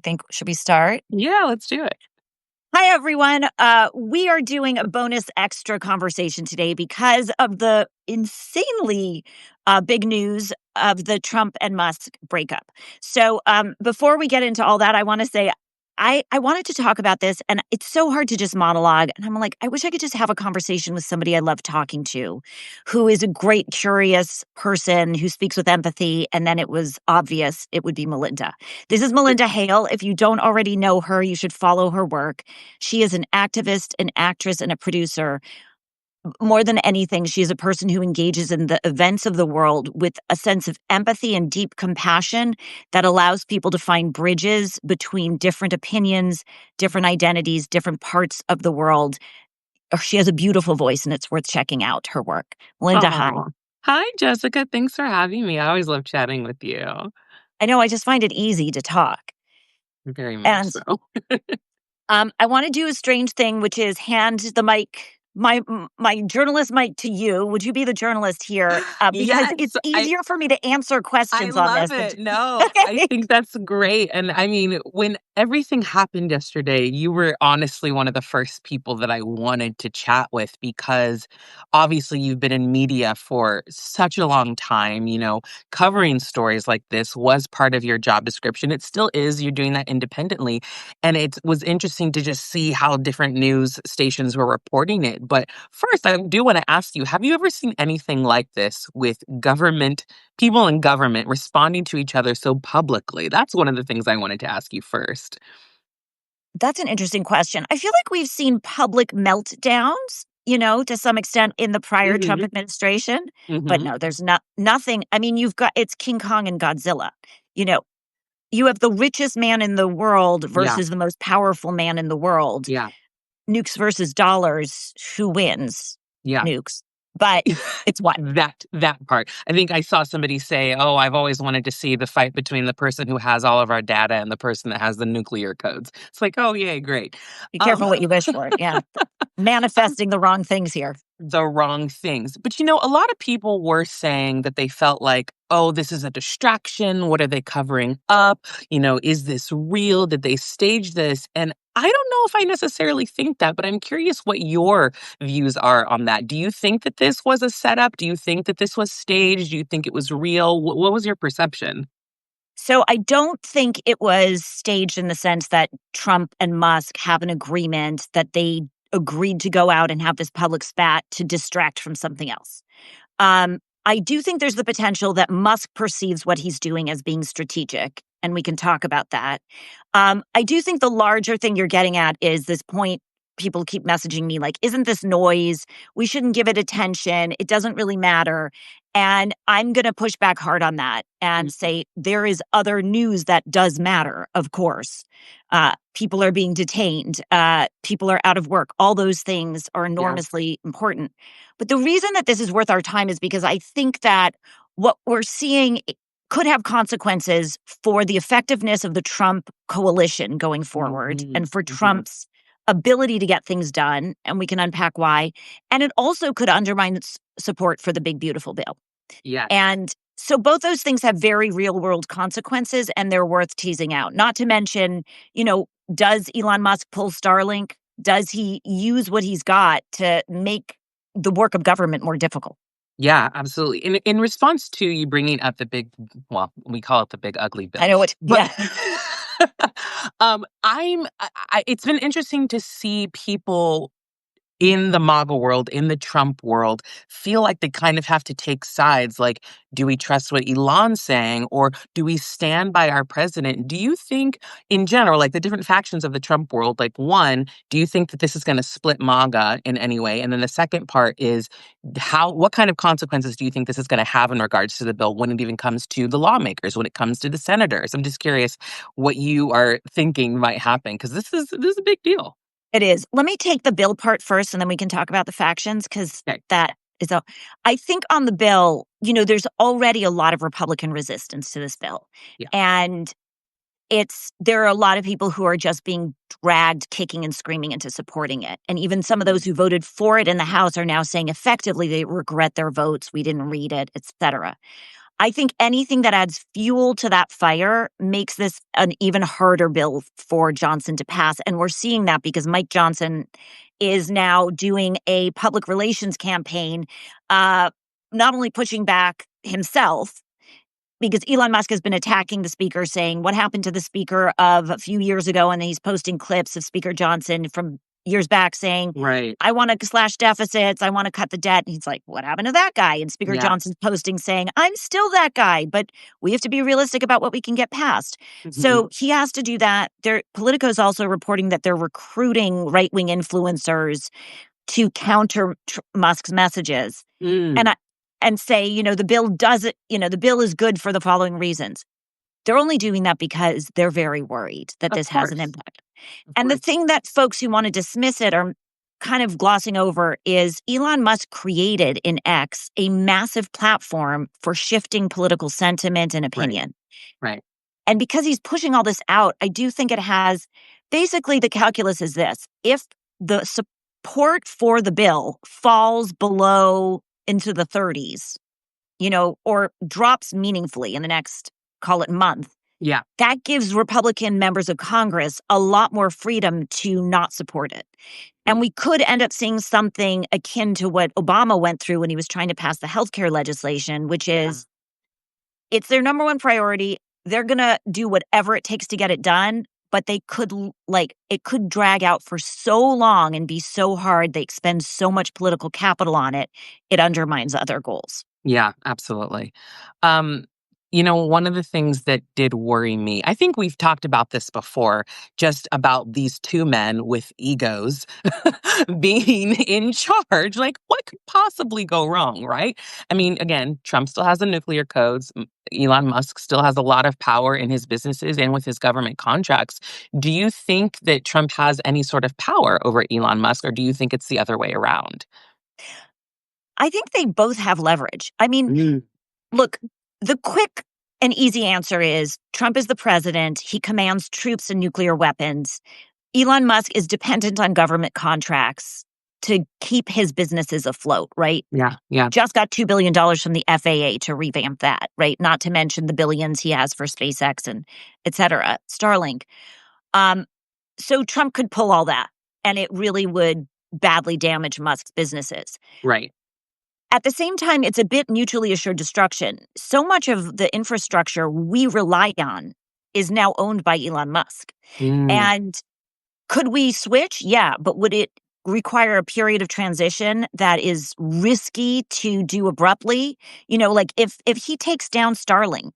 think, should we start? Yeah, let's do it. Hi, everyone. We are doing a bonus extra conversation today because of the insanely big news of the Trump and Musk breakup. So before we get into all that, I want to say I wanted to talk about this, and it's so hard to just monologue. And I'm like, I wish I could just have a conversation with somebody I love talking to, who is a great, curious person who speaks with empathy. And then it was obvious it would be Melinda. This is Melinda Hale. If you don't already know her, you should follow her work. She is an activist, an actress, and a producer. More than anything, she is a person who engages in the events of the world with a sense of empathy and deep compassion that allows people to find bridges between different opinions, different identities, different parts of the world. She has a beautiful voice, and it's worth checking out her work. Melinda, hi. Aw. Hi, Jessica. Thanks for having me. I always love chatting with you. I know I just find it easy to talk. Very much And so. I want to do a strange thing, which is hand the mic, my journalist mic, to you. Would you be the journalist here? Because Yes, it's I easier for me to answer I questions on love this. it. No, I think that's great. And I mean, when everything happened yesterday, you were honestly one of the first people that I wanted to chat with because obviously you've been in media for such a long time. Covering stories like this was part of your job description. It still is. You're doing that independently. And it was interesting to just see how different news stations were reporting it. But first, I do want to ask you, have you ever seen anything like this with people in government responding to each other so publicly? That's one of the things I wanted to ask you first. That's an interesting question. I feel like we've seen public meltdowns, to some extent in the prior Trump Mhm, administration. But mhm. no, there's nothing. I mean, it's King Kong and Godzilla. You know, you have the richest man in the world Yeah, versus the most powerful man in the world. yeah, Nukes versus dollars, who wins? yeah. Nukes. But it's what? That part. I think I saw somebody say, "Oh, I've always wanted to see the fight between the person who has all of our data and the person that has the nuclear codes." It's like, "Oh, yay, great." Be Um careful what you wish for. Yeah. Manifesting the wrong things here. the wrong things. But a lot of people were saying that they felt like, oh, this is a distraction. What are they covering up? Is this real? Did they stage this? And I don't know if I necessarily think that, but I'm curious what your views are on that. Do you think that this was a setup? Do you think that this was staged? Do you think it was real? What was your perception? So I don't think it was staged in the sense that Trump and Musk have an agreement that they agreed to go out and have this public spat to distract from something else. I do think there's the potential that Musk perceives what he's doing as being strategic, and we can talk about that. I do think the larger thing you're getting at is this point. People keep messaging me like, isn't this noise? We shouldn't give it attention. It doesn't really matter. And I'm going to push back hard on that and say there is other news that does matter, of course. People are being detained. People are out of work. All those things are Yeah. enormously important. But the reason that this is worth our time is because I think that what we're seeing could have consequences for the effectiveness of the Trump coalition going forward Mhm, and for mhm. Trump's ability to get things done. And we can unpack why. And it also could undermine support for the big, beautiful bill. Yes. And so both those things have very real world consequences, and they're worth teasing out. Not to mention, does Elon Musk pull Starlink? Does he use what he's got to make the work of government more difficult? Yeah, absolutely. In response to you bringing up well, we call it the big ugly I bill, know what, but yeah. it's been interesting to see people in the MAGA world, in the Trump world, feel like they kind of have to take sides. Like, do we trust what Elon's saying or do we stand by our president? Do you think, in general, like the different factions of the Trump world, like one, do you think that this is going to split MAGA in any way? And then the second part is what kind of consequences do you think this is going to have in regards to the bill when it even comes to the lawmakers, when it comes to the senators? I'm just curious what you are thinking might happen because this is a big deal. It is. Let me take the bill part first, and then we can talk about the factions, because Okay. that is a. I think on the bill, there's already a lot of Republican resistance to this bill. Yeah. And there are a lot of people who are just being dragged kicking and screaming into supporting it. And even some of those who voted for it in the House are now saying effectively they regret their votes. We didn't read it, et cetera. I think anything that adds fuel to that fire makes this an even harder bill for Johnson to pass. And we're seeing that because Mike Johnson is now doing a public relations campaign, uh, not only pushing back himself, because Elon Musk has been attacking the speaker, saying what happened to the speaker of a few years ago. And he's posting clips of Speaker Johnson from years back saying, Right. I want to slash deficits. I want to cut the debt. And he's like, what happened to that guy? And Speaker Yeah. Johnson's posting saying, I'm still that guy, but we have to be realistic about what we can get past. Mhm. So he has to do that. Politico is also reporting that they're recruiting right-wing influencers to counter Musk's messages. Mm, And and say, the bill does it, the bill is good for the following reasons. They're only doing that because they're very worried that of this has an course. impact. Of And the course. thing that folks who want to dismiss it are kind of glossing over is Elon Musk created in X a massive platform for shifting political sentiment and Right. opinion. Right. And because he's pushing all this out, I do think it has basically the calculus is this. If the support for the bill falls below into the 30s, or drops meaningfully in the next, call it month, Yeah. that gives Republican members of Congress a lot more freedom to not support it. And we could end up seeing something akin to what Obama went through when he was trying to pass the healthcare legislation, which Yeah. is it's their number one priority. They're going to do whatever it takes to get it done, but they could it could drag out for so long and be so hard. They expend so much political capital on it. It undermines other goals. Yeah, absolutely. Um, one of the things that did worry me, I think we've talked about this before, just about these two men with egos being in charge. Like, what could possibly go wrong, right? I mean, again, Trump still has the nuclear codes. Elon Musk still has a lot of power in his businesses and with his government contracts. Do you think that Trump has any sort of power over Elon Musk, or do you think it's the other way around? I think they both have leverage. I mean, Mm, look, the quick and easy answer is Trump is the president. He commands troops and nuclear weapons. Elon Musk is dependent on government contracts to keep his businesses afloat, right? yeah, yeah, Just got $2 billion from the FAA to revamp that, right? Not to mention the billions he has for SpaceX and et cetera, Starlink. Um, so Trump could pull all that, and it really would badly damage Musk's businesses. right. At the same time, it's a bit mutually assured destruction. So much of the infrastructure we rely on is now owned by Elon Musk. Mm, And could we switch? Yeah, but would it require a period of transition that is risky to do abruptly? Like if he takes down Starlink,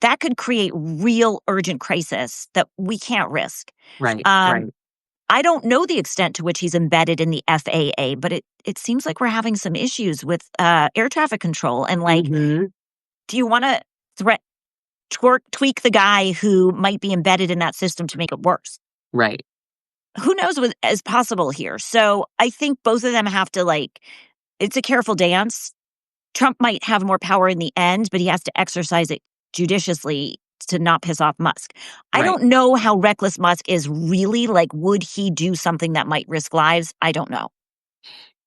that could create real urgent crisis that we can't risk. right, Um, right. I don't know the extent to which he's embedded in the FAA, but it seems like we're having some issues with air traffic control. And like, Mhm. do you want to tweak the guy who might be embedded in that system to make it worse? Right. Who knows what is possible here? So I think both of them have to it's a careful dance. Trump might have more power in the end, but he has to exercise it judiciously to not piss off Musk. I Right. don't know how reckless Musk is really. Like, would he do something that might risk lives? I don't know.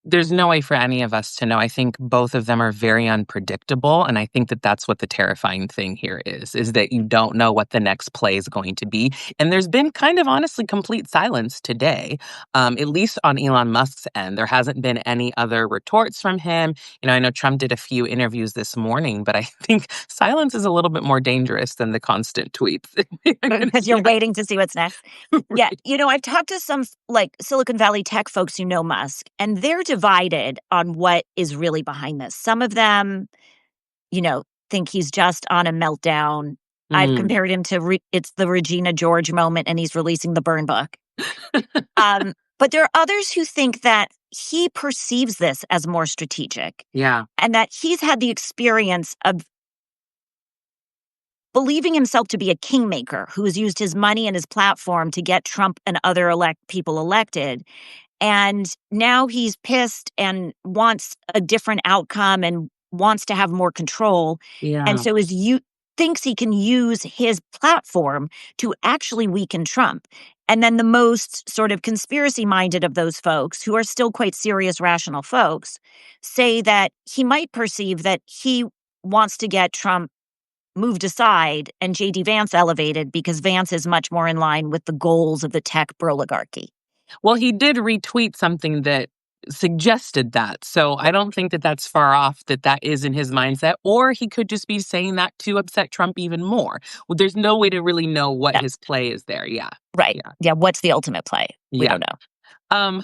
There's no way for any of us to know. I think both of them are very unpredictable, and I think that that's what the terrifying thing here is that you don't know what the next play is going to be, and there's been kind of honestly complete silence today, at least on Elon Musk's end. There hasn't been any other retorts from him. I know Trump did a few interviews this morning, but I think silence is a little bit more dangerous than the constant tweets. Because you're Yeah. waiting to see what's next. Yeah, I've talked to some Silicon Valley tech folks who know Musk, and they're divided on what is really behind this. Some of them, think he's just on a meltdown. I've Mm, compared him to it's the Regina George moment, and he's releasing the burn book. But there are others who think that he perceives this as more strategic, yeah, and that he's had the experience of believing himself to be a kingmaker who has used his money and his platform to get Trump and other people elected. And now he's pissed and wants a different outcome and wants to have more control. And yeah, so thinks he can use his platform to actually weaken Trump. And then the most sort of conspiracy minded of those folks, who are still quite serious, rational folks, say that he might perceive that he wants to get Trump moved aside and J.D. Vance elevated because Vance is much more in line with the goals of the tech oligarchy. Well, he did retweet something that suggested that. So I don't think that that's far off, that that is in his mindset. Or he could just be saying that to upset Trump even more. Well, there's no way to really know what Yeah, his play is there. Yeah. right. Yeah. Yeah, what's the ultimate play? We Yeah. don't know. Um,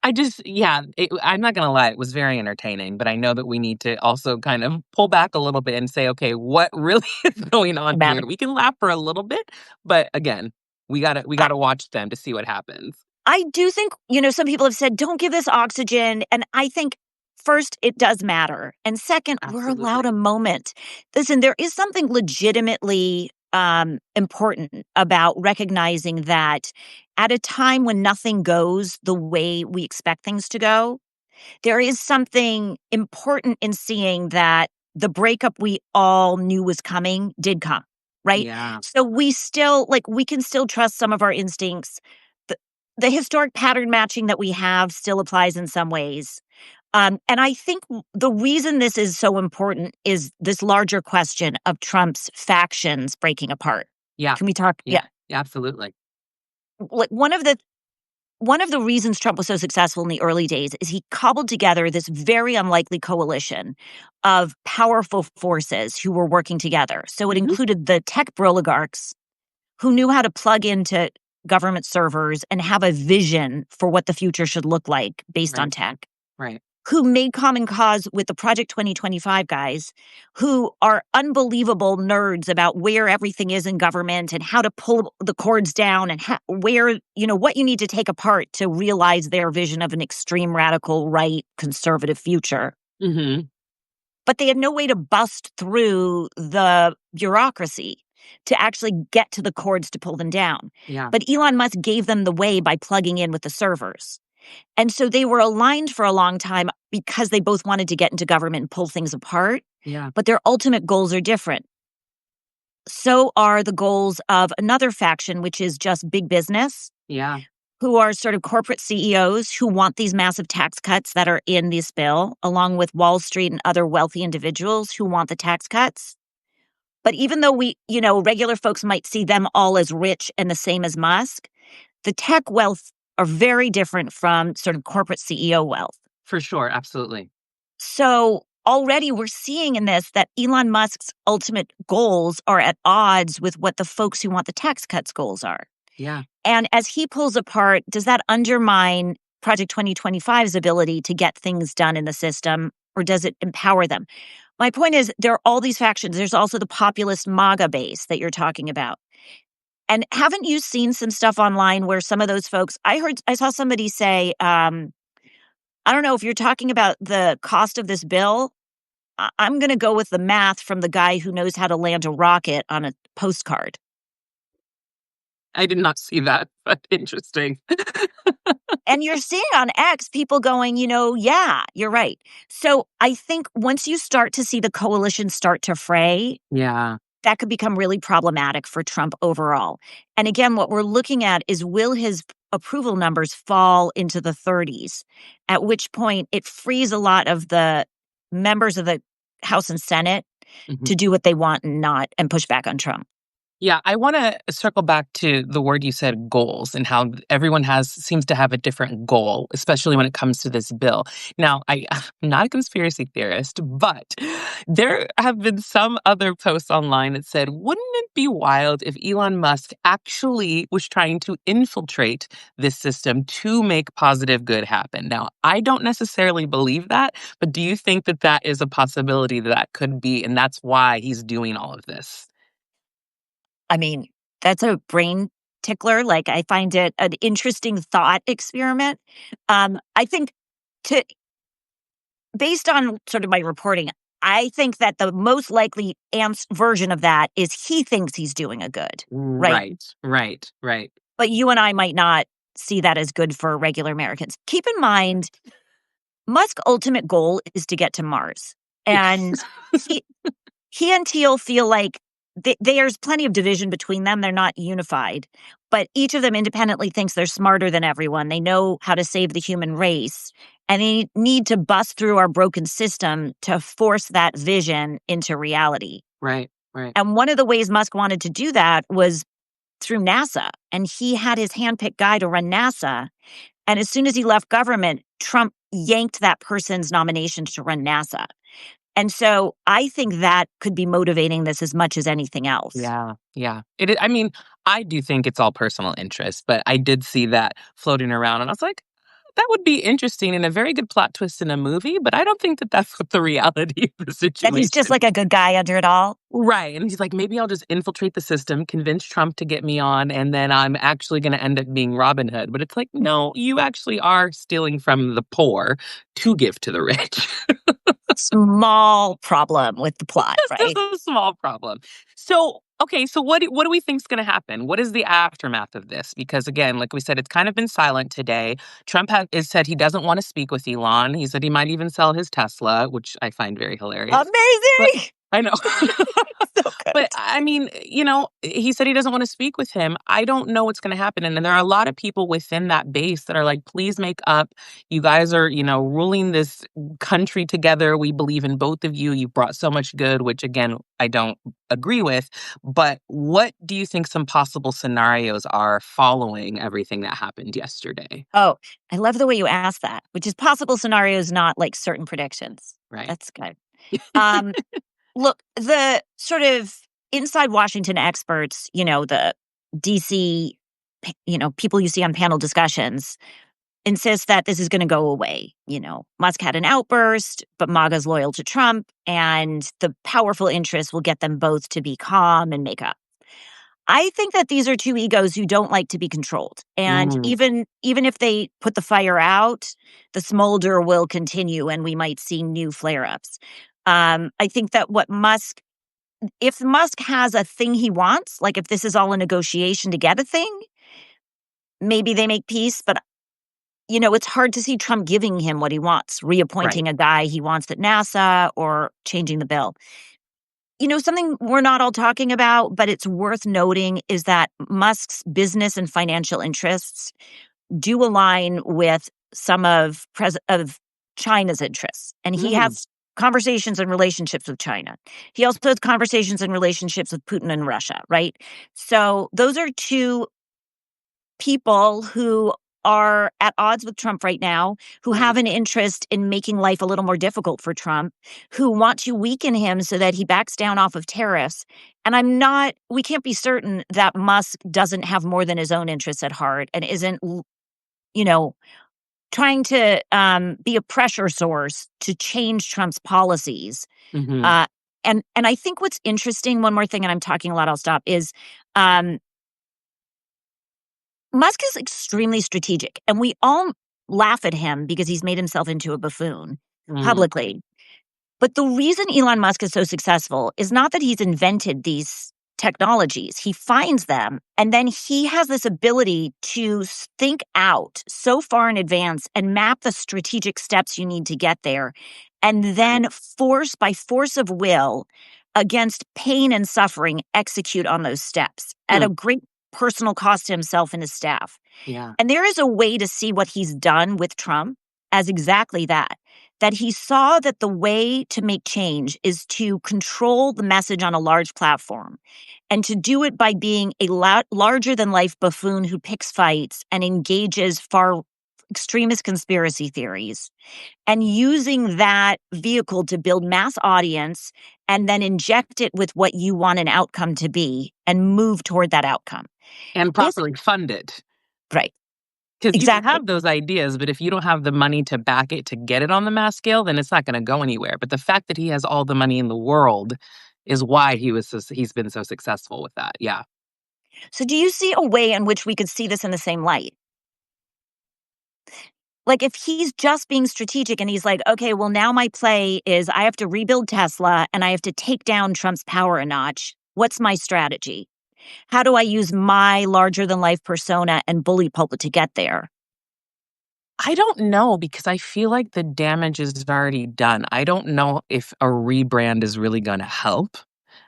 I'm not gonna lie, it was very entertaining, but I know that we need to also kind of pull back a little bit and say, okay, what really is going on here? Matter. We can laugh for a little bit, but again, we I gotta watch them to see what happens. I do think, some people have said, don't give this oxygen. And I think, first, it does matter. And second, we're allowed a Absolutely. moment. Listen, there is something legitimately important about recognizing that at a time when nothing goes the way we expect things to go, there is something important in seeing that the breakup we all knew was coming did come, right? Yeah. So we can still trust some of our instincts. The, the historic pattern matching that we have still applies in some ways. And I think the reason this is so important is this larger question of Trump's factions breaking apart. Yeah. Can we talk? Yeah. Yeah. Yeah, absolutely. Like one of the reasons Trump was so successful in the early days is he cobbled together this very unlikely coalition of powerful forces who were working together. So it Mhm. included the tech oligarchs who knew how to plug into government servers and have a vision for what the future should look like based on Right. tech, Right. who made common cause with the Project 2025 guys, who are unbelievable nerds about where everything is in government and how to pull the cords down and what you need to take apart to realize their vision of an extreme radical right conservative future. Mhm. But they had no way to bust through the bureaucracy to actually get to the cords to pull them down. Yeah. But Elon Musk gave them the way by plugging in with the servers. And so they were aligned for a long time because they both wanted to get into government and pull things apart, Yeah. but their ultimate goals are different. So are the goals of another faction, which is just big business, Yeah. who are sort of corporate CEOs who want these massive tax cuts that are in this bill, along with Wall Street and other wealthy individuals who want the tax cuts. But even though regular folks might see them all as rich and the same as Musk, the tech wealth are very different from sort of corporate CEO wealth. For sure. Absolutely. So already we're seeing in this that Elon Musk's ultimate goals are at odds with what the folks who want the tax cuts goals are. Yeah. And as he pulls apart, does that undermine Project 2025's ability to get things done in the system, or does it empower them? My point is, there are all these factions. There's also the populist MAGA base that you're talking about. And haven't you seen some stuff online where some of those folks, I saw somebody say, I don't know if you're talking about the cost of this bill. I'm going to go with the math from the guy who knows how to land a rocket on a postcard. I did not see that, but interesting. And you're seeing on X people going, yeah, you're right. So I think once you start to see the coalition start to fray, Yeah. that could become really problematic for Trump overall. And again, what we're looking at is, will his approval numbers fall into the 30s, at which point it frees a lot of the members of the House and Senate Mhm. to do what they want and push back on Trump. Yeah, I wanna circle back to the word you said, goals, and how everyone seems to have a different goal, especially when it comes to this bill. Now, I'm not a conspiracy theorist, but there have been some other posts online that said, "Wouldn't it be wild if Elon Musk actually was trying to infiltrate this system to make positive good happen?" Now, I don't necessarily believe that, but do you think that that is a possibility that that could be, and that's why he's doing all of this? I mean, that's a brain tickler. Like, I find it an interesting thought experiment. I think to based on sort of my reporting, I think that the most likely version of that is he thinks he's doing a good, right? Right, right, right. But you and I might not see that as good for regular Americans. Keep in mind, Musk's ultimate goal is to get to Mars. And he he and Teal feel like there's plenty of division between them. They're not unified, but each of them independently thinks they're smarter than everyone. They know how to save the human race. and they need to bust through our broken system to force that vision into reality. Right, right. And one of the ways Musk wanted to do that was through NASA. And he had his handpicked guy to run NASA. And as soon as he left government, Trump yanked that person's nomination to run NASA. And so I think that could be motivating this as much as anything else. Yeah, yeah. I mean, I do think it's all personal interest, but I did see that floating around, and I was like, that would be interesting and a very good plot twist in a movie, but I don't think that that's what the reality of the That he's just situation. like a good guy under it all. Right, and he's like, "Maybe I'll just infiltrate the system, convince Trump to get me on, and then I'm actually gonna end up being Robin Hood." But it's like, "No, you actually are stealing from the poor to give to the rich." Small problem with the plot, Just right? a small problem. So, okay, so what do we think is gonna happen? What is the aftermath of this? Because again, like we said, it's kind of been silent today. Trump has said he doesn't wanna speak with Elon. He said he might even sell his Tesla, which I find very hilarious. But Amazing. I know. So But, good. I mean, he said he doesn't wanna speak with him. I don't know what's gonna happen, and then there are a lot of people within that base that are like, "Please make up. You guys are, ruling this country together. We believe in both of you. You've brought so much good," which, again, I don't agree with. But what do you think some possible scenarios are following everything that happened yesterday? Oh, I love the way you asked that, which is possible scenarios, not like certain predictions. Right. That's good. Um, Look, the sort of inside Washington experts, the DC, people you see on panel discussions insist that this is going to go away. Musk had an outburst, but MAGA's loyal to Trump, and the powerful interests will get them both to be calm and make up. I think that these are two egos who don't like to be controlled. And Mm, even if they put the fire out, the smolder will continue and we might see new flare-ups. I think that if Musk has a thing he wants, like if this is all a negotiation to get a thing, maybe they make peace. But it's hard to see Trump giving him what he wants, right. reappointing a guy he wants at NASA or changing the bill. Something we're not all talking about, but it's worth noting is that Musk's business and financial interests do align with some of China's interests, and he Mm, has conversations and relationships with China. He also has conversations and relationships with Putin and Russia, right? So those are two people who are at odds with Trump right now, who have right. an interest in making life a little more difficult for Trump, who want to weaken him so that he backs down off of tariffs. And we can't be certain that Musk doesn't have more than his own interests at heart and isn't, you know, trying to be a pressure source to change Trump's policies. Mhm. Uh, and I think what's interesting, one more thing, and I'm talking a lot, I'll stop, is um, Musk is extremely strategic, and we all laugh at him because he's made himself into a buffoon Mm, publicly. But the reason Elon Musk is so successful is not that he's invented these technologies. He finds them, and then he has this ability to think out so far in advance and map the strategic steps you need to get there, and right. then by force of will, against pain and suffering, execute on those steps at Hmm, a great personal cost to himself and his staff. yeah. And there is a way to see what he's done with Trump as exactly that he saw that the way to make change is to control the message on a large platform and to do it by being a larger than life buffoon who picks fights and engages far extremist conspiracy theories and using that vehicle to build mass audience and then inject it with what you want an outcome to be and move toward that outcome. And If properly fund it. Right. 'Cause you can Exactly. have those ideas, but if you don't have the money to back it to get it on the mass scale, then it's not gonna go anywhere. But the fact that he has all the money in the world is why he's been so successful with that, yeah. So do you see a way in which we could see this in the same light? Like if he's just being strategic and he's like, okay, well, now my play is I have to rebuild Tesla and I have to take down Trump's power a notch. What's my strategy? How do I use my larger than life persona and bully pulpit to get there? I don't know because I feel like the damage is already done. I don't know if a rebrand is really gonna help.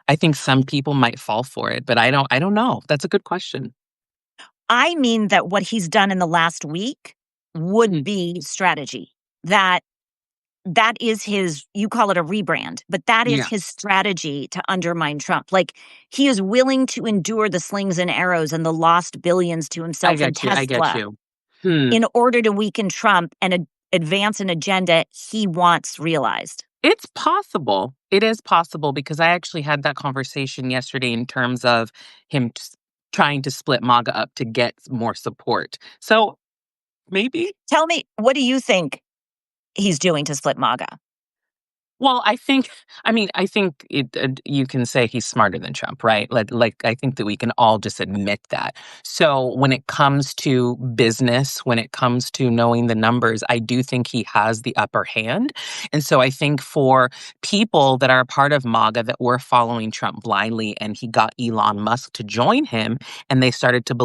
I think some people might fall for it, but I don't know. That's a good question. I mean that what he's done in the last week would Mm, be strategy. that that is his, you call it a rebrand, but that is Yeah, his strategy to undermine Trump. Like, he is willing to endure the slings and arrows and the lost billions to I himself and get you. I get Tesla you. Hmm. in order to weaken Trump and advance an agenda he wants realized. It's possible. It is possible because I actually had that conversation yesterday in terms of him trying to split MAGA up to get more support. So maybe. Tell me, what do you think he's doing to split MAGA? Well, I think you can say he's smarter than Trump, right? I think that we can all just admit that. So when it comes to business, when it comes to knowing the numbers, I do think he has the upper hand. And so I think for people that are a part of MAGA that were following Trump blindly, and he got Elon Musk to join him, and they started to,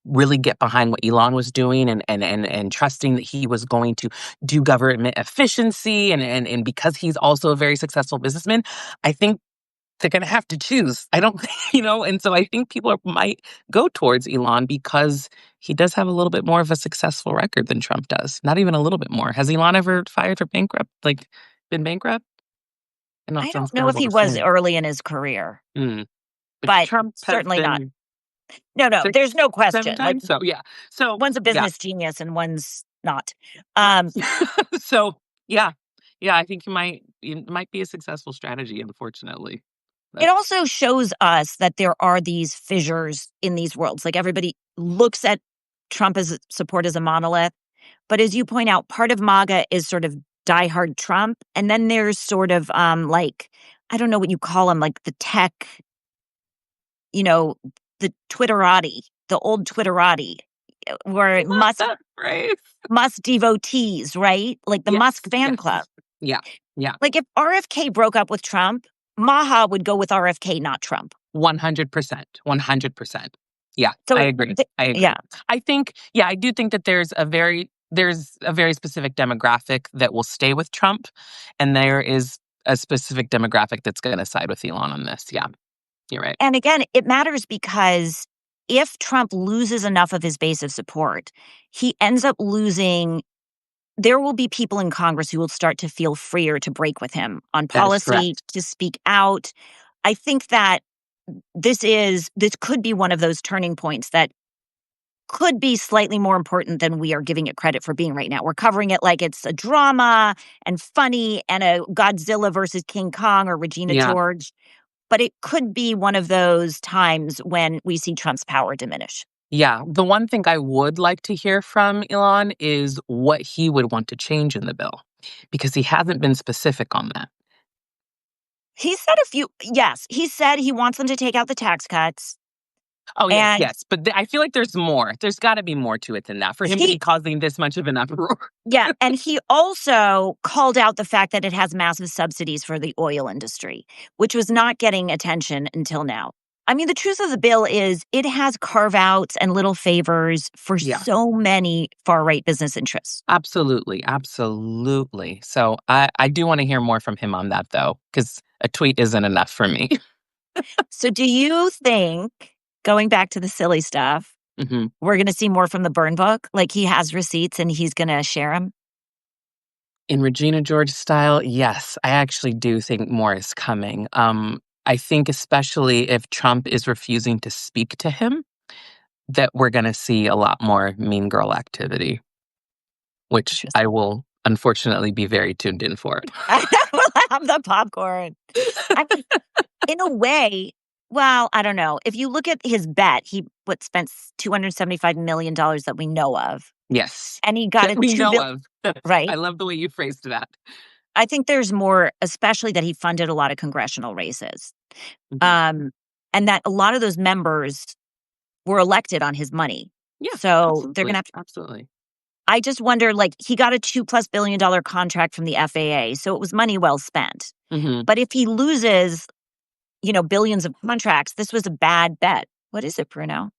really get behind what Elon was doing, and trusting that he was going to do government efficiency, and because he's also a very successful businessman, I think they're going to have to choose. I don't, and so I think people might go towards Elon because he does have a little bit more of a successful record than Trump does. Not even a little bit more. Has Elon ever fired for bankrupt, like been bankrupt? I know it I sounds don't know if terrible he to was say. early in his career, Mm. But but Trump has certainly not. been No, six, there's no 7 question. Like, times. So yeah. So one's a yeah. business genius and one's not. Right. Um, So yeah. Yeah, I think it might be a successful strategy, unfortunately. it But also shows us that there are these fissures in these worlds. Like, everybody looks at Trump as support as a monolith, but as you point out, part of MAGA is sort of diehard Trump, and then there's sort of like, I don't know what you call them, like the tech, you know, the Twitterati, the old Twitterati, where love that phrase. Musk devotees, right? Like the Yes, Musk fan yes. club. Yeah, yeah. Like, if RFK broke up with Trump, Maha would go with RFK, not Trump. 100%, 100%. Yeah, So I it, agree, th- I yeah, agree. I do think that there's a very specific demographic that will stay with Trump, and there is a specific demographic that's gonna side with Elon on this. Yeah, you're right. and again, it matters because if Trump loses enough of his base of support, he ends up losing. There will be people in Congress who will start to feel freer to break with him on That is policy, correct. to speak out. I think that this could be one of those turning points that could be slightly more important than we are giving it credit for being right now. We're covering it like it's a drama and funny and a Godzilla versus King Kong or Regina Yeah. George, but it could be one of those times when we see Trump's power diminish. Yeah, the one thing I would like to hear from Elon is what he would want to change in the bill, because he hasn't been specific on that. He said a few, yes, he said he wants them to take out the tax cuts. Oh, yes, And yes, but I feel like there's more. There's gotta be more to it than that for him to be he, causing this much of an uproar. yeah, and he also called out the fact that it has massive subsidies for the oil industry, which was not getting attention until now. I mean, the truth of the bill is it has carve outs and little favors for Yeah, so many far right business interests. absolutely, absolutely. So I do wanna hear more from him on that, though, because a tweet isn't enough for me. So, do you think, going back to the silly stuff, Mhm. we're going to see more from the burn book? Like, he has receipts and he's going to share them? In Regina George style, yes, I actually do think more is coming. I think especially if Trump is refusing to speak to him, that we're gonna see a lot more mean girl activity, which I Interesting. will unfortunately be very tuned in for. We'll have the popcorn. I mean, in a way, well, I don't know. If you look at his bet, he spent $275 million that we know of, Yes, and he got that a we two know bill. of. I Right. love the way you phrased that. I think there's more, especially that he funded a lot of congressional races, Mhm. um, and that a lot of those members were elected on his money. Yeah, So they're gonna absolutely, have to. absolutely. I just wonder, like, he got a $2+ billion contract from the FAA, so it was money well spent. Mhm. But if he loses, billions of contracts, this was a bad bet. What is it, Bruno?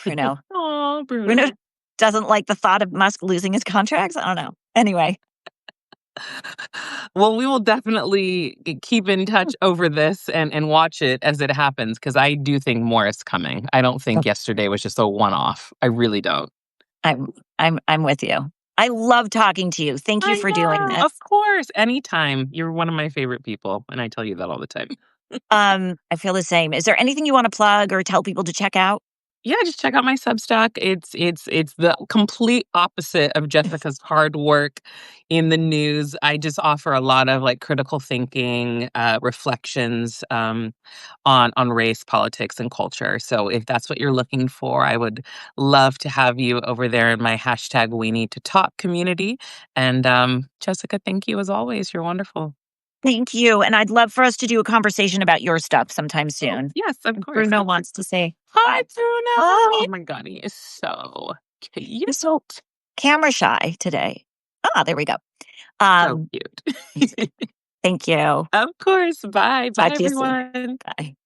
Bruno. Aw, Bruno Bruno. doesn't like the thought of Musk losing his contracts? I don't know. Anyway. Well, we will definitely keep in touch over this and watch it as it happens, because I do think more is coming. I don't think yesterday was just a one-off. I really don't. I'm I'm with you. I love talking to you. Thank you I for doing know, this. of course, anytime. You're one of my favorite people, and I tell you that all the time. I feel the same. Is there anything you wanna plug or tell people to check out? Yeah, just check out my Substack. It's the complete opposite of Jessica's hard work in the news. I just offer a lot of like critical thinking, reflections on race, politics, and culture. So if that's what you're looking for, I would love to have you over there in my hashtag We Need to Talk community. And Jessica, thank you as always. You're wonderful. Thank you, and I'd love for us to do a conversation about your stuff sometime Oh, soon. yes, of course. Bruno wants to say Hi, hi. Bruno. Hi. Oh my God, he is so cute. He's so camera shy today. Ah, there we go. So Um, cute. Thank you. Of course. Bye. Bye, Talk to you soon. everyone. Bye.